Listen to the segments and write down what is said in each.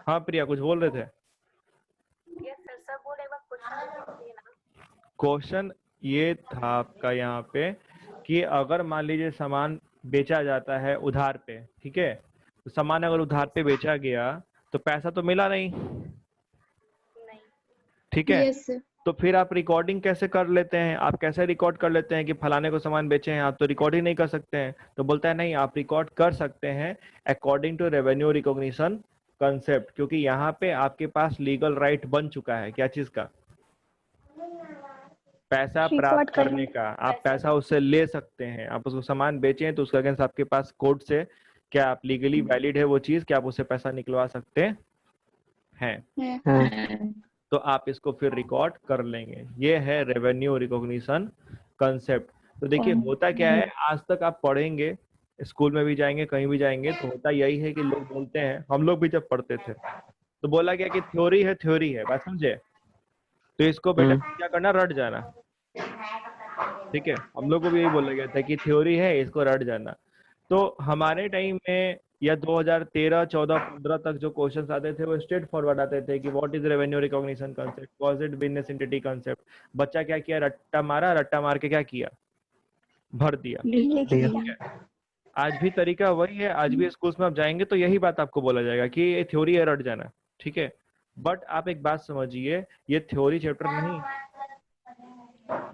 हाँ प्रिया कुछ बोल रहे थे। क्वेश्चन ये था आपका यहाँ पे कि अगर मान लीजिए सामान बेचा जाता है उधार पे, ठीक है, तो सामान अगर उधार पे बेचा गया तो पैसा तो मिला नहीं, ठीक है। Yes sir. तो फिर आप रिकॉर्डिंग कैसे कर लेते हैं, आप कैसे रिकॉर्ड कर लेते हैं कि फलाने को सामान बेचे हैं, आप तो रिकॉर्ड ही नहीं कर सकते हैं। तो बोलता है नहीं, आप रिकॉर्ड कर सकते हैं according to revenue recognition concept, क्योंकि यहाँ पे आपके पास लीगल राइट बन चुका है क्या चीज का, पैसा रिकॉर्ड प्राप्त करने। करने का। आप पैसा उससे ले सकते हैं, आप उसको सामान बेचे हैं तो उसके अगेंस्ट आपके पास कोर्ट से क्या आप लीगली वैलिड है वो चीज, क्या आप उससे पैसा निकलवा सकते हैं, तो आप इसको फिर रिकॉर्ड कर लेंगे। ये है रेवेन्यू रिकॉग्निशन कंसेप्ट। तो देखिए होता क्या है, आज तक आप पढ़ेंगे, स्कूल में भी जाएंगे कहीं भी जाएंगे तो होता यही है कि लोग बोलते हैं, हम लोग भी जब पढ़ते थे तो बोला गया कि थ्योरी है, थ्योरी है, बात समझे, तो इसको बेटा क्या करना, रट जाना, ठीक है। हम लोग को भी यही बोला गया था कि थ्योरी है, इसको रट जाना। तो हमारे टाइम में या 2013, 14, 15 तक जो क्वेश्चंस आते थे वो स्ट्रेट फॉरवर्ड आते थे कि what is revenue recognition concept, was it business entity concept. बच्चा क्या किया, रट्टा मारा, रट्टा मार के क्या किया, भर दिया, ठीक है। आज भी तरीका वही है, आज भी स्कूल्स में आप जाएंगे तो यही बात आपको बोला जाएगा कि ये थ्योरी है, रट जाना, ठीक है। बट आप एक बात समझिए, ये थ्योरी चैप्टर नहीं,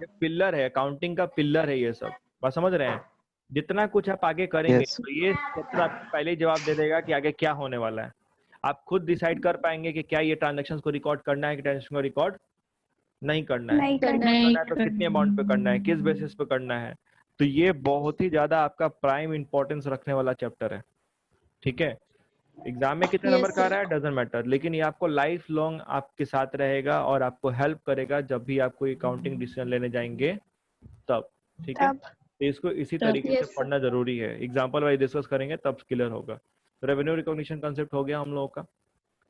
ये पिलर है, अकाउंटिंग का पिलर है ये सब, बात समझ रहे हैं। जितना कुछ आप आगे करेंगे यस तो ये चैप्टर आपको पहले ही जवाब दे देगा कि आगे क्या होने वाला है। आप खुद डिसाइड कर पाएंगे कि क्या ये ट्रांजेक्शन को रिकॉर्ड करना है कि ट्रांजेक्शन को रिकॉर्ड नहीं करना है, नहीं करना। करना है तो कितने अमाउंट पे करना है, किस बेसिस पे करना है। तो ये बहुत ही ज्यादा आपका प्राइम इंपॉर्टेंस रखने वाला चैप्टर है, ठीक है। एग्जाम में कितने नंबर यस का आ सर। रहा है डजेंट मैटर, लेकिन ये आपको लाइफ लॉन्ग आपके साथ रहेगा और आपको हेल्प करेगा जब भी आप कोई अकाउंटिंग डिसीजन लेने जाएंगे तब, ठीक है। तब। तो इसको इसी तरीके से यस सर। पढ़ना जरूरी है, एग्जाम्पल वाइज डिस्कस करेंगे तब क्लियर होगा। तो रेवेन्यू रिकॉग्निशन कंसेप्ट हो गया हम लोगों का।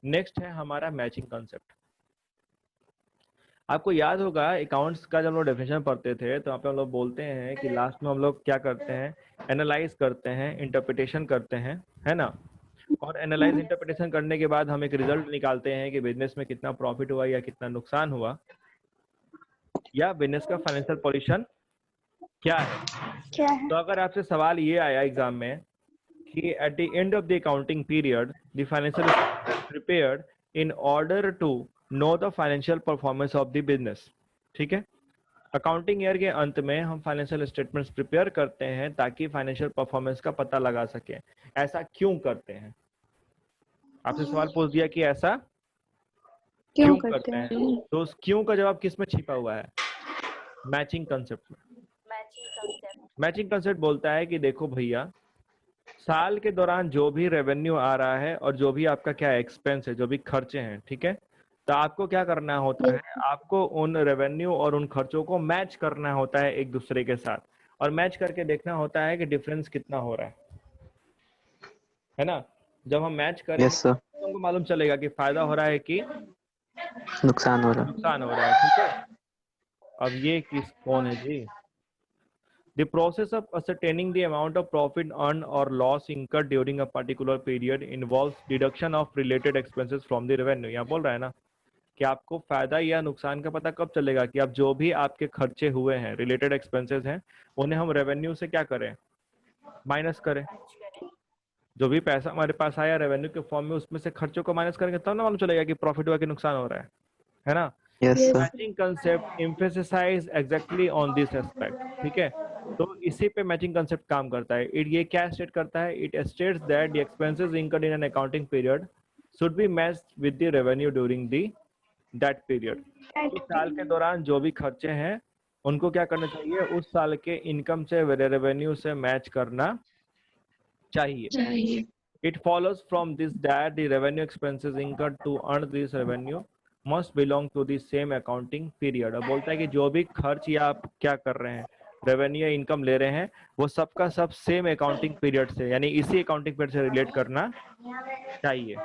नेक्स्ट है हमारा मैचिंग कंसेप्ट। आपको याद होगा अकाउंट्स का जब हम लोग डेफिनेशन पढ़ते थे तो यहाँ पे हम लोग बोलते हैं कि लास्ट में हम लोग क्या करते हैं, एनालाइज करते हैं, इंटरप्रिटेशन करते हैं, है ना। और एनालाइज इंटरप्रिटेशन करने के बाद हम एक रिजल्ट निकालते हैं कि बिजनेस में कितना प्रॉफिट हुआ या कितना नुकसान हुआ, या बिजनेस का फाइनेंशियल पोजीशन क्या है। क्या है? तो अगर आपसे सवाल ये आया एग्जाम में कि at the end of the accounting period the financial statement prepared in order to know the financial performance of the business, ठीक है। अकाउंटिंग ईयर के अंत में हम फाइनेंशियल स्टेटमेंट्स प्रिपेयर करते हैं ताकि फाइनेंशियल परफॉर्मेंस का पता लगा सके। ऐसा क्यों करते हैं, आपसे सवाल पूछ दिया कि ऐसा क्यों करते हैं, तो उस क्यों का जवाब किस में छिपा हुआ है, मैचिंग कंसेप्ट में। मैचिंग कंसेप्ट बोलता है कि देखो भैया, साल के दौरान जो भी रेवेन्यू आ रहा है और जो भी आपका क्या एक्सपेंस है, जो भी खर्चे हैं, ठीक है, तो आपको क्या करना होता है, आपको उन रेवेन्यू और उन खर्चों को मैच करना होता है एक दूसरे के साथ, और मैच करके देखना होता है कि डिफरेंस कितना हो रहा है ना। जब हम मैच करेंगे यस सर, तो हमको मालूम चलेगा कि फायदा हो रहा है कि नुकसान हो रहा। नुकसान हो रहा है, ठीक है। अब ये किस कौन है जी, the process of ascertaining the amount of profit earned or loss incurred during a particular period involves deduction of related expenses from the revenue। यहाँ बोल रहा है ना कि आपको फायदा या नुकसान का पता कब चलेगा कि आप जो भी आपके खर्चे हुए हैं, रिलेटेड एक्सपेंसेस हैं, उन्हें हम रेवेन्यू से क्या करें, माइनस करें। जो भी पैसा हमारे पास आया रेवेन्यू के फॉर्म में, उसमें से खर्चों को माइनस करेंगे तब ना मालूम चलेगा कि प्रॉफिट हुआ कि नुकसान हो रहा है ना। Yes sir, matching concept emphasise exactly on this aspect, ठीक है। तो इसी पे मैचिंग कंसेप्ट काम करता है। ये क्या स्टेट करता है, it states that the expenses incurred in an accounting period should be matched with the revenue during the that period. उस साल के दौरान जो भी खर्चे हैं उनको क्या करना चाहिए, उस साल के इनकम से, रेवेन्यू से मैच करना चाहिए। It follows from this that the revenue expenses incurred to earn this revenue must belong to the same accounting period। अब बोलता है कि जो भी खर्च या आप क्या कर रहे हैं, रेवेन्यू या इनकम ले रहे हैं, वो सबका सब सेम अकाउंटिंग पीरियड से, यानी इसी अकाउंटिंग पीरियड से रिलेट करना चाहिए,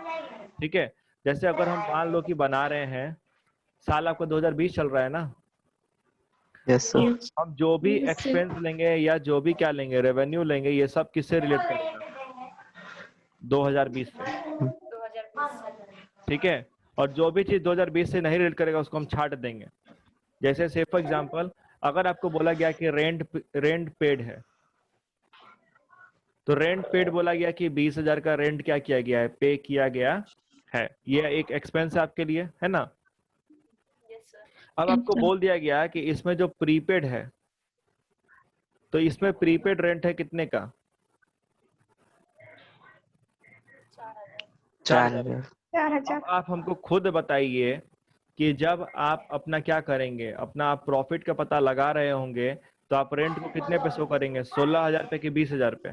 ठीक है। जैसे अगर हम मान लो कि बना रहे हैं, साल आपका 2020 चल रहा है ना, यस तो सर, हम जो भी एक्सपेंस लेंगे या जो भी क्या लेंगे, रेवेन्यू लेंगे, ये सब किससे रिलेट करेगा, 2020 से, ठीक है, और जो भी चीज 2020 से नहीं रिलेट करेगा उसको हम छाट देंगे। जैसे से फॉर एग्जांपल अगर आपको बोला गया कि रेंट पेड है, तो रेंट पेड बोला गया कि 20,000 का रेंट क्या किया गया है, पे किया गया है, ये एक एक्सपेंस है आपके लिए, है ना। अब आपको बोल दिया गया कि इसमें जो प्रीपेड है, तो इसमें प्रीपेड रेंट है कितने का, 4,000। अब आप हमको खुद बताइए कि जब आप अपना क्या करेंगे, अपना आप प्रॉफिट का पता लगा रहे होंगे, तो आप रेंट को कितने पे शो करेंगे, 16,000 पे कि 20,000 पे?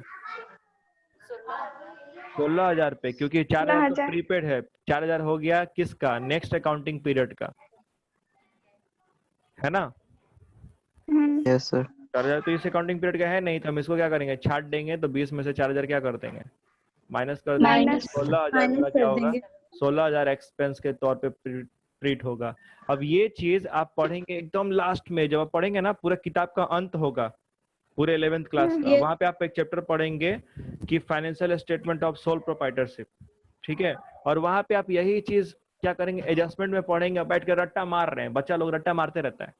16,000 पे, क्योंकि 4,000 तो प्रीपेड है। 4,000 हो गया किसका, नेक्स्ट अकाउंटिंग पीरियड का, है ना। Yes sir. 4,000 तो इस अकाउंटिंग पीरियड का है नहीं, तो हम इसको क्या करेंगे, छाट देंगे। तो 20 में से 4,000 क्या कर देंगे, माइनस कर देंगे। 16,000 मेरा क्या होगा, 16,000 एक्सपेंस के तौर पे ट्रीट होगा। अब ये चीज आप पढ़ेंगे एकदम लास्ट में, जब आप पढ़ेंगे ना, पूरा किताब का अंत होगा पूरे 11th क्लास का, वहां पे आप एक चैप्टर पढ़ेंगे कि financial statement of sole proprietorship, ठीक है। और वहां पे आप यही चीज क्या करेंगे, एडजस्टमेंट में पढ़ेंगे, बैठ कर रट्टा मार रहे हैं, बच्चा लोग रट्टा मारते रहता है,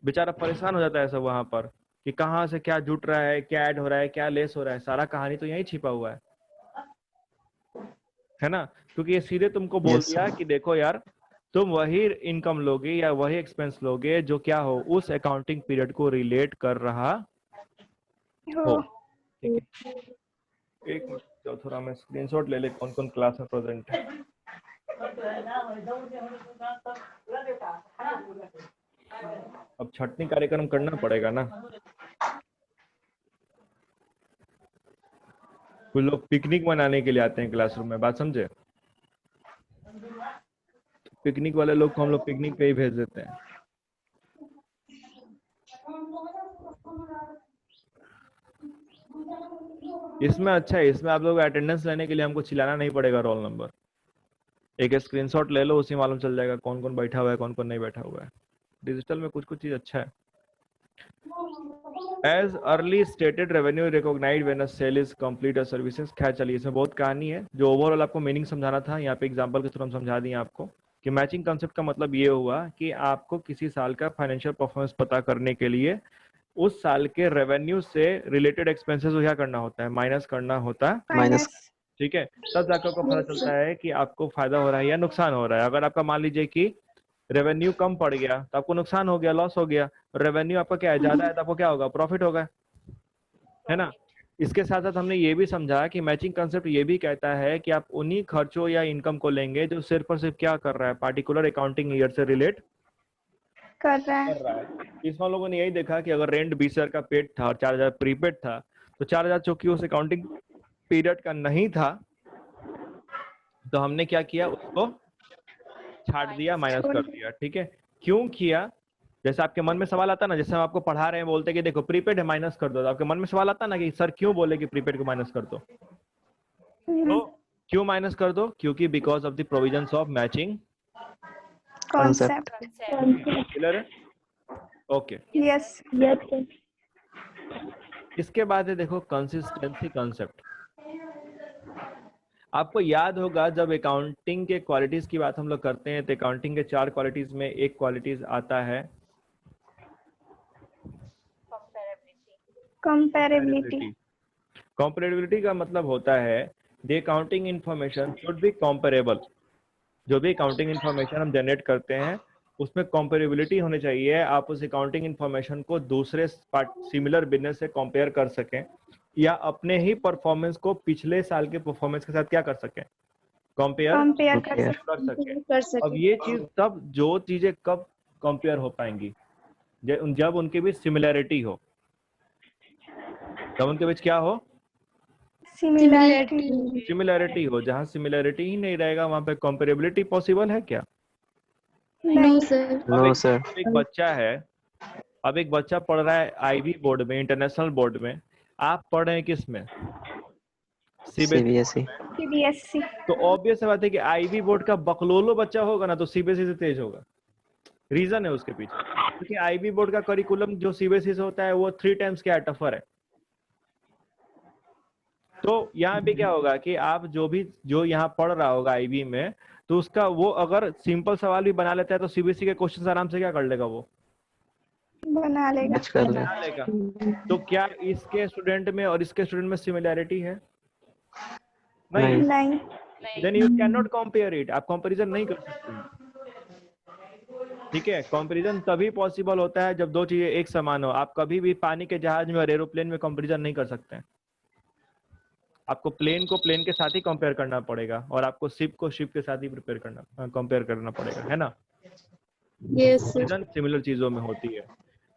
बेचारा परेशान हो जाता है सब वहां पर कि कहाँ से क्या जुट रहा है, क्या ऐड हो रहा है, क्या लेस हो रहा है, सारा कहानी तो यही छिपा हुआ है ना। क्योंकि ये सीधे तुमको बोल दिया कि देखो यार, तुम वही इनकम लोगे या वही एक्सपेंस लोगे जो क्या हो, उस अकाउंटिंग पीरियड को रिलेट कर रहा हो, ठीक है। एक मिनट, तो थोड़ा मैं स्क्रीनशॉट ले ले कौन कौन क्लास में प्रेजेंट है। अब छटनी कार्यक्रम करना पड़ेगा ना, कुछ लोग पिकनिक मनाने के लिए आते हैं क्लासरूम में, बात समझे। पिकनिक वाले लोग को हम लोग पिकनिक पे ही भेज देते हैं। इसमें अच्छा है, इसमें आप लोग अटेंडेंस लेने के लिए हमको चिल्लाना नहीं पड़ेगा, रोल नंबर एक स्क्रीनशॉट ले लो, उसी मालूम चल जाएगा कौन कौन बैठा हुआ है, कौन कौन नहीं बैठा हुआ है। डिजिटल में कुछ कुछ चीज अच्छा है। As early stated revenue recognised when a sale is complete a services. खैर चलिए, इसमें बहुत कहानी है, जो ओवरऑल आपको मीनिंग समझाना था यहाँ पे एग्जांपल के थ्रू हम समझा दिए आपको कि मैचिंग कंसेप्ट का मतलब ये हुआ कि आपको किसी साल का फाइनेंशियल परफॉर्मेंस पता करने के लिए उस साल के रेवेन्यू से रिलेटेड एक्सपेंसेस को क्या करना होता है, माइनस करना होता है, माइनस। ठीक है। तब जाकर आपको पता चलता है कि आपको फायदा हो रहा है या नुकसान हो रहा है। अगर आपका मान लीजिए कि रेवेन्यू कम पड़ गया तो आपको नुकसान हो गया, लॉस हो गया। रेवेन्यू आपका क्या है, ज्यादा है तो आपको क्या होगा, प्रॉफिट होगा, है ना। इसके साथ साथ हमने ये भी समझा कि मैचिंग कंसेप्ट ये भी कहता है कि आप उन्हीं खर्चों या इनकम को लेंगे जो सिर्फ और सिर्फ क्या कर रहा है, पार्टिकुलर अकाउंटिंग ईयर से रिलेट कर रहा है। इसमें लोगों ने यही देखा कि अगर रेंट 20,000 का पेड था और 4,000 प्रीपेड था, तो 4,000 चूंकि उस अकाउंटिंग पीरियड का नहीं था, तो हमने क्या किया, उसको छाट दिया, माइनस कर दिया, ठीक है। क्यों किया, जैसे आपके मन में सवाल आता ना, जैसे हम आपको पढ़ा रहे हैं, बोलते कि देखो प्रीपेड है, माइनस कर दो, तो आपके मन में सवाल आता ना कि सर क्यों बोले कि प्रीपेड को माइनस कर दो, तो क्यों माइनस कर दो, क्योंकि because of the provisions of matching concept. Clear है, ओके। यस। इसके बाद है देखो कंसिस्टेंसी कंसेप्ट। आपको याद होगा जब अकाउंटिंग के क्वालिटीज की बात हम लोग करते हैं, तो अकाउंटिंग के 4 क्वालिटीज में एक क्वालिटीज आता है कंपैरेबिलिटी। कंपैरेबिलिटी का मतलब होता है the accounting information should be comparable. जो भी अकाउंटिंग इंफॉर्मेशन हम जनरेट करते हैं उसमें कंपेरेबिलिटी होनी चाहिए। आप उस अकाउंटिंग इंफॉर्मेशन को दूसरे सिमिलर बिजनेस से कंपेयर कर सकें, या अपने ही परफॉर्मेंस को पिछले साल के परफॉर्मेंस के साथ क्या कर सकें, कंपेयर कर सकें। अब ये चीज तब, जो चीजें कब कंपेयर हो पाएंगी, जब उनके बीच सिमिलैरिटी हो। जब उनके बीच क्या हो, सिमिलैरिटी हो। जहां सिमिलैरिटी ही नहीं रहेगा वहां पे कंपेरेबिलिटी पॉसिबल है क्या? No sir. No sir. एक बच्चा है, अब एक बच्चा पढ़ रहा है आईबी बोर्ड में, इंटरनेशनल बोर्ड में, आप पढ़ रहे हैं किस में, सीबीएसई। सीबीएसई। तो ऑब्वियस बात है कि आईबी बोर्ड का बकलोलो बच्चा होगा ना, तो सीबीएसई से तेज होगा। रीजन है उसके पीछे, क्योंकि आईबी बोर्ड का करिकुलम जो सीबीएसई से होता है वो 3 टाइम्स क्या टफर है। तो यहाँ भी क्या होगा कि आप जो यहाँ पढ़ रहा होगा आईबी में, तो उसका वो अगर सिंपल सवाल भी बना लेता है तो सीबीएसई के क्वेश्चन आराम से क्या कर लेगा, वो बना लेगा। मैच कर ले। बना लेगा। तो क्या इसके स्टूडेंट में और इसके स्टूडेंट में सिमिलैरिटी है? नहीं। नहीं। Then you can not compare it, आप कंपैरिजन नहीं कर सकते हैं। ठीक है, कंपैरिजन तभी पॉसिबल होता है जब दो चीजें एक समान हो। आप कभी भी पानी के जहाज में और एरोप्लेन में कंपैरिजन नहीं कर सकते हैं। आपको प्लेन को प्लेन के साथ ही कंपेयर करना पड़ेगा और आपको शिप को शिप के साथ ही कंपेयर करना पड़ेगा, है ना? यस सिमिलर चीजों में होती है।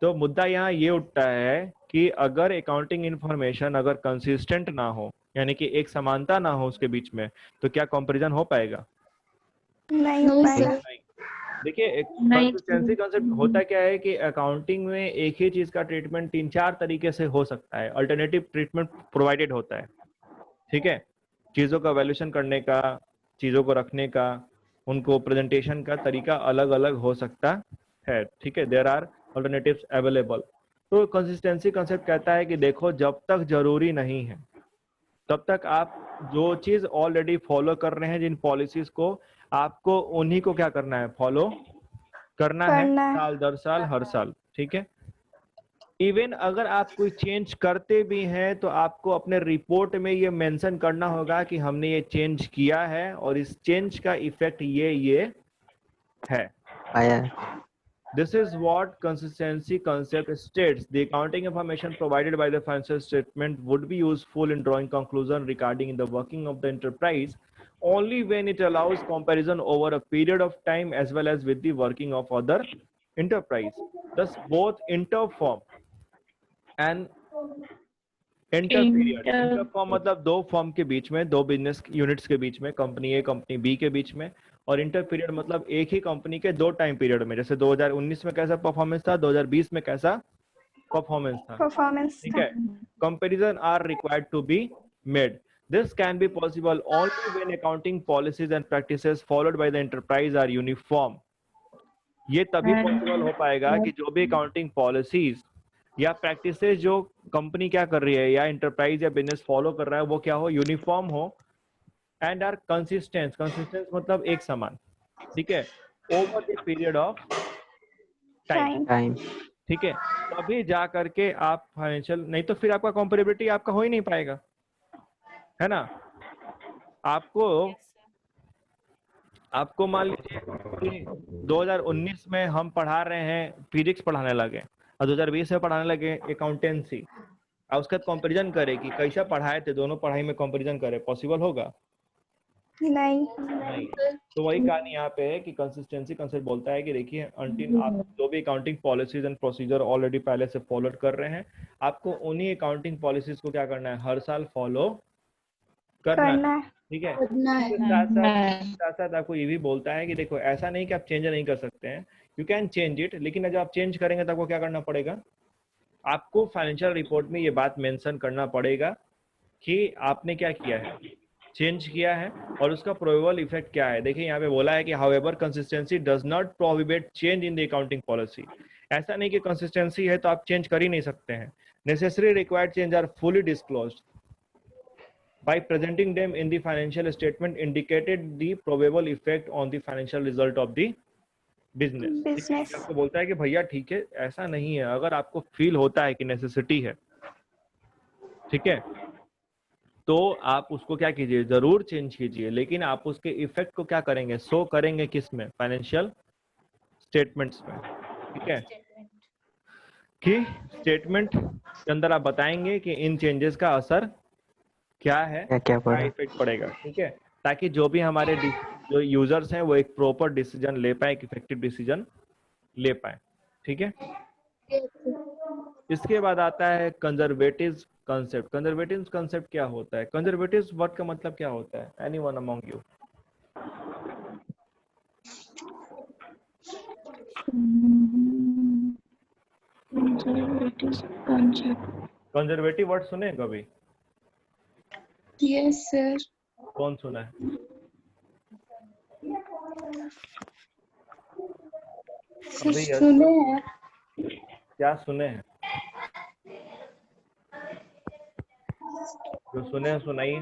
तो मुद्दा यहाँ ये उठता है कि अगर अकाउंटिंग इंफॉर्मेशन अगर कंसिस्टेंट ना हो, यानी कि एक समानता ना हो उसके बीच में, तो क्या कंपैरिजन हो पाएगा? नहीं हो पाएगा। देखिए, कंसिस्टेंसी कॉन्सेप्ट होता क्या है कि अकाउंटिंग में एक ही चीज का ट्रीटमेंट 3-4 तरीके से हो सकता है, अल्टरनेटिव ट्रीटमेंट प्रोवाइडेड होता है। ठीक है, चीजों का वैल्यूएशन करने का, चीजों को रखने का, उनको प्रेजेंटेशन का तरीका अलग अलग हो सकता है। ठीक है, देयर आर अल्टरनेटिव्स अवेलेबल। तो कंसिस्टेंसी कॉन्सेप्ट कहता है कि देखो, जब तक जरूरी नहीं है तब तक आप जो चीज ऑलरेडी फॉलो कर रहे हैं, जिन पॉलिसीज को, आपको उन्हीं को क्या करना है, फॉलो करना है, साल दर साल, हर साल। ठीक है, इवन अगर आप कोई चेंज करते भी हैं तो आपको अपने रिपोर्ट में ये मेंशन करना होगा कि हमने ये चेंज किया है और इस चेंज का इफेक्ट ये है। आया है। This is what consistency concept states. The accounting information provided by the financial statement would be useful in drawing conclusion regarding the working of the enterprise only when it allows comparison over a period of time as well as with the working of other enterprise. Thus, both interfirm and interform मतलब दो firm के बीच में, दो business units के बीच में, company ए company B के बीच में। और इंटर पीरियड मतलब एक ही कंपनी के दो टाइम पीरियड में, जैसे 2019 में कैसा परफॉर्मेंस था, 2020 में कैसा परफॉर्मेंस था। ठीक है, comparison are required to be made. This can be possible only when accounting policies and practices followed by the enterprise are uniform. ये तभी पॉसिबल हो पाएगा कि जो भी अकाउंटिंग पॉलिसीज या प्रैक्टिसेस जो कंपनी क्या कर रही है या इंटरप्राइज या बिजनेस फॉलो कर रहा है, वो क्या हो, यूनिफॉर्म हो एंड आर कंसिस्टेंट. कंसिस्टेंस मतलब एक समान. ठीक है, over the period of time. ठीक है, तभी जा करके आप फाइनेंशियल, नहीं तो फिर आपका कंपेरेबिलिटी आपका हो ही नहीं पाएगा, है ना? आपको मान लीजिए कि 2019 में हम पढ़ा रहे हैं, फिजिक्स पढ़ाने लगे, और 2020 में पढ़ाने लगे अकाउंटेंसी, और उसका कंपैरिजन करें कि कैसा पढ़ाए थे, दोनों पढ़ाई में कंपैरिजन करें, पॉसिबल होगा? नहीं. तो वही कहानी यहाँ पे है कि कंसिस्टेंसी कंसेप्ट बोलता है कि देखिए, अंटिल आप जो भी accounting policies and procedure already पहले से फॉलो कर रहे हैं, आपको उन्हीं अकाउंटिंग पॉलिसीज को क्या करना है, हर साल फॉलो करना है. ठीक है, साथ साथ आपको ये भी बोलता है कि देखो, ऐसा नहीं कि आप चेंज नहीं कर सकते हैं, यू कैन चेंज इट, लेकिन जब आप चेंज करेंगे तो आपको क्या करना पड़ेगा, आपको फाइनेंशियल रिपोर्ट में ये बात मेंशन करना पड़ेगा कि आपने क्या किया है, चेंज किया है, और उसका प्रोबेबल इफेक्ट क्या है. देखिए, यहाँ पे बोला है कि however consistency does not prohibit change in the accounting policy. ऐसा नहीं कि कंसिस्टेंसी है तो आप चेंज कर ही नहीं सकते हैं. Necessary required change are fully disclosed by presenting them in the financial statement indicated the probable effect on the financial result of the business. आपको बोलता है कि भैया ठीक है, ऐसा नहीं है, अगर आपको फील होता है कि नेसेसिटी है, ठीक है, तो आप उसको क्या कीजिए, जरूर चेंज कीजिए, लेकिन आप उसके इफेक्ट को क्या करेंगे, शो करेंगे किस में, फाइनेंशियल स्टेटमेंट्स में. ठीक है, कि स्टेटमेंट के अंदर आप बताएंगे कि इन चेंजेस का असर क्या है, क्या इफेक्ट पड़ेगा. ठीक है, ताकि जो भी हमारे जो यूजर्स हैं वो एक प्रॉपर डिसीजन ले पाए, एक इफेक्टिव डिसीजन ले पाए. ठीक है, इसके बाद आता है कंजर्वेटिव कंसेप्ट. कंजर्वेटिव कंसेप्ट क्या होता है? कंजर्वेटिव वर्ड का मतलब क्या होता है? Anyone among you? Conservative word सुने कभी? Yes sir. कौन सुना है? सुने हैं. क्या सुने हैं? जो सुने सुनाइए।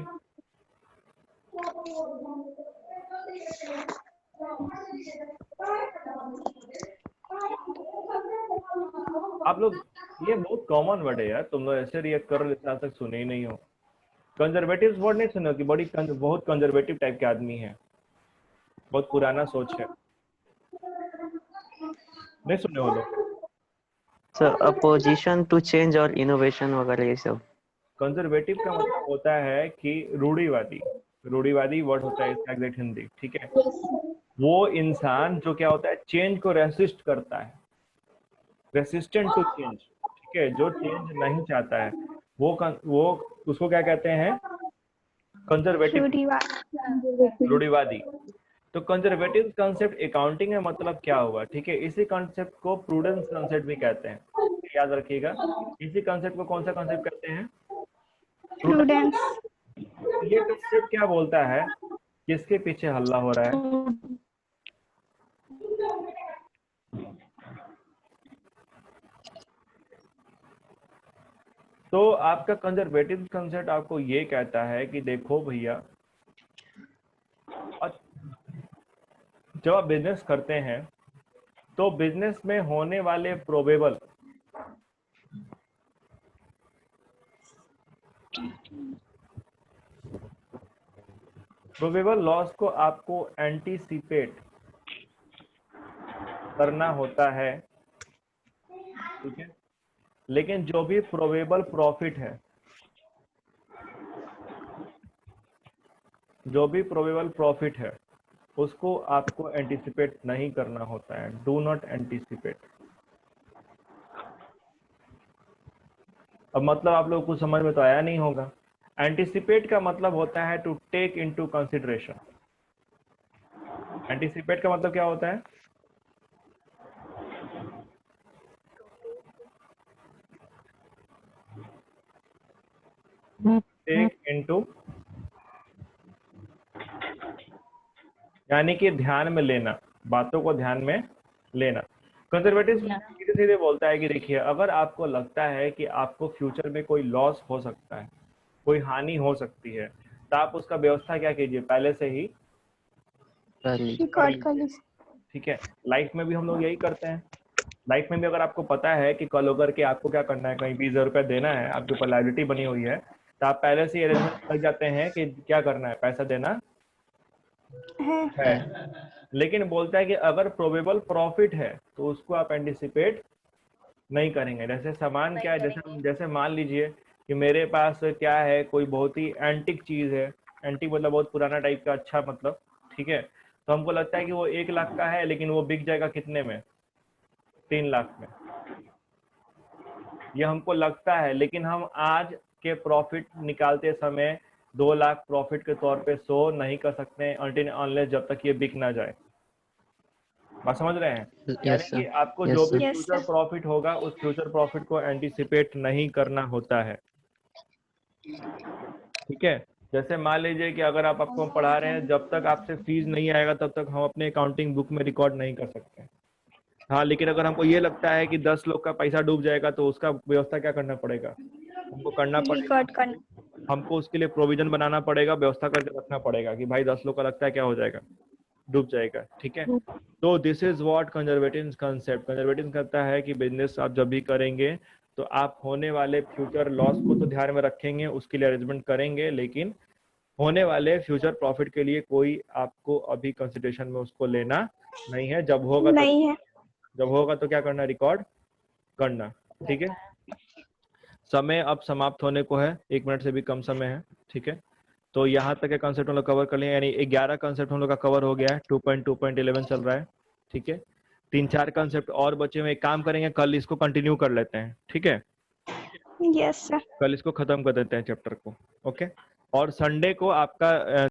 आप लोग, ये बहुत कॉमन वर्ड है यार, तुम लोग ऐसे रिएक्ट कर रहे हो आज तक सुने ही नहीं हो। कंजर्वेटिव वर्ड नहीं सुने कि बहुत कंजर्वेटिव टाइप के आदमी है, बहुत पुराना सोच है, नहीं सुने हो लोग? सर अपोजिशन टू चेंज और इनोवेशन वगैरह ये सब। कंजर्वेटिव का मतलब होता है कि रूढ़िवादी, रूढ़िवादी वर्ड होता है इसका एग्जैक्ट हिंदी, ठीक है। वो इंसान जो क्या होता है, चेंज को रेसिस्ट करता है, रेसिस्टेंट टू चेंज, ठीक है, जो चेंज नहीं चाहता है वो उसको क्या कहते हैं, कंजर्वेटिव, रूढ़िवादी। तो कंजर्वेटिव कंसेप्ट अकाउंटिंग में मतलब क्या होगा, ठीक है। इसी कंसेप्ट को प्रूडेंस कंसेप्ट भी कहते हैं, याद रखिएगा। इसी कंसेप्ट को कौन सा कंसेप्ट कहते हैं, प्रूडेंस। ये कंसेप्ट क्या बोलता है, किसके पीछे हल्ला हो रहा है, तो आपका कंजर्वेटिव कंसेप्ट आपको ये कहता है कि देखो भैया, जब आप बिजनेस करते हैं तो बिजनेस में होने वाले प्रोबेबल लॉस को आपको एंटीसिपेट करना होता है, ठीक है। लेकिन जो भी प्रोबेबल प्रॉफिट है, जो भी प्रोबेबल प्रॉफिट है उसको आपको एंटीसिपेट नहीं करना होता है, डू नॉट एंटीसिपेट। अब मतलब आप लोगों को समझ में तो आया नहीं होगा। एंटीसिपेट का मतलब होता है to take into consideration. Anticipate का मतलब क्या होता है, टेक इनटू, यानी कि ध्यान में लेना, बातों को ध्यान में लेना। कंजर्वेटिव सीधे सीधे बोलता है कि देखिए, अगर आपको लगता है कि आपको फ्यूचर में कोई लॉस हो सकता है, कोई हानि हो सकती है, तो आप उसका व्यवस्था क्या कीजिए, पहले से ही रिकॉर्ड कर लीजिए, ठीक है। लाइफ में भी हम लोग यही करते हैं। लाइफ में भी अगर आपको पता है कि कल होकर के आपको क्या करना है, कहीं 20,000 रुपया देना है, आपके ऊपर लायबिलिटी बनी हुई है, तो आप पहले से अरेंजमेंट कर जाते हैं कि क्या करना है, पैसा देना है। लेकिन बोलता है कि अगर प्रोबेबल प्रॉफिट है तो उसको आप एंटिसिपेट नहीं करेंगे। जैसे सामान क्या है, जैसे मान लीजिए कि मेरे पास क्या है, कोई बहुत ही एंटिक चीज है, एंटिक मतलब बहुत पुराना टाइप का, अच्छा मतलब, ठीक है। तो हमको लगता है कि वो 1 लाख का है, लेकिन वो बिक जाएगा कितने में, 3 लाख में। ये हमको लगता है, लेकिन हम आज के प्रॉफिट निकालते समय 2 लाख प्रॉफिट के तौर पे शो नहीं कर सकते अनटिल अनलेस जब तक ये बिक ना जाए। बात समझ रहे हैं? यानी कि आपको जो भी फ्यूचर प्रॉफिट होगा उस फ्यूचर प्रॉफिट को एंटीसिपेट नहीं करना होता है, ठीक है। जैसे मान लीजिए कि अगर आप आपको पढ़ा रहे हैं, जब तक आपसे फीस नहीं आएगा तब तक हम अपने अकाउंटिंग बुक में रिकॉर्ड नहीं कर सकते। हाँ, लेकिन अगर हमको ये लगता है कि 10 लोग का पैसा डूब जाएगा तो उसका व्यवस्था क्या करना पड़ेगा, हमको करना पड़ेगा, हमको उसके लिए प्रोविजन बनाना पड़ेगा, व्यवस्था करके रखना पड़ेगा कि भाई 10 लोग का लगता है क्या हो जाएगा, डूब जाएगा, ठीक है। तो this is what conservative concept, conservative कहता है कि बिजनेस आप जब भी करेंगे तो आप होने वाले फ्यूचर लॉस को तो ध्यान में रखेंगे, उसके लिए अरेंजमेंट करेंगे, लेकिन होने वाले फ्यूचर प्रॉफिट के लिए कोई आपको अभी कंसिडरेशन में उसको लेना नहीं है। जब होगा नहीं है, जब होगा तो क्या करना, रिकॉर्ड करना, ठीक है। समय अब समाप्त होने को है, 1 मिनट से भी कम समय है, ठीक है। तो यहाँ तक के कंसेप्ट हम लोग कवर कर लिए, यानी 11 कंसेप्ट हम लोग का कवर हो गया है। 2.2.11 चल रहा है, ठीक है। 3-4 कंसेप्ट और बचे हुए, एक काम करेंगे, कल इसको कंटिन्यू कर लेते हैं, ठीक है। यस सर, कल इसको खत्म कर देते हैं चैप्टर को, ओके। और संडे को आपका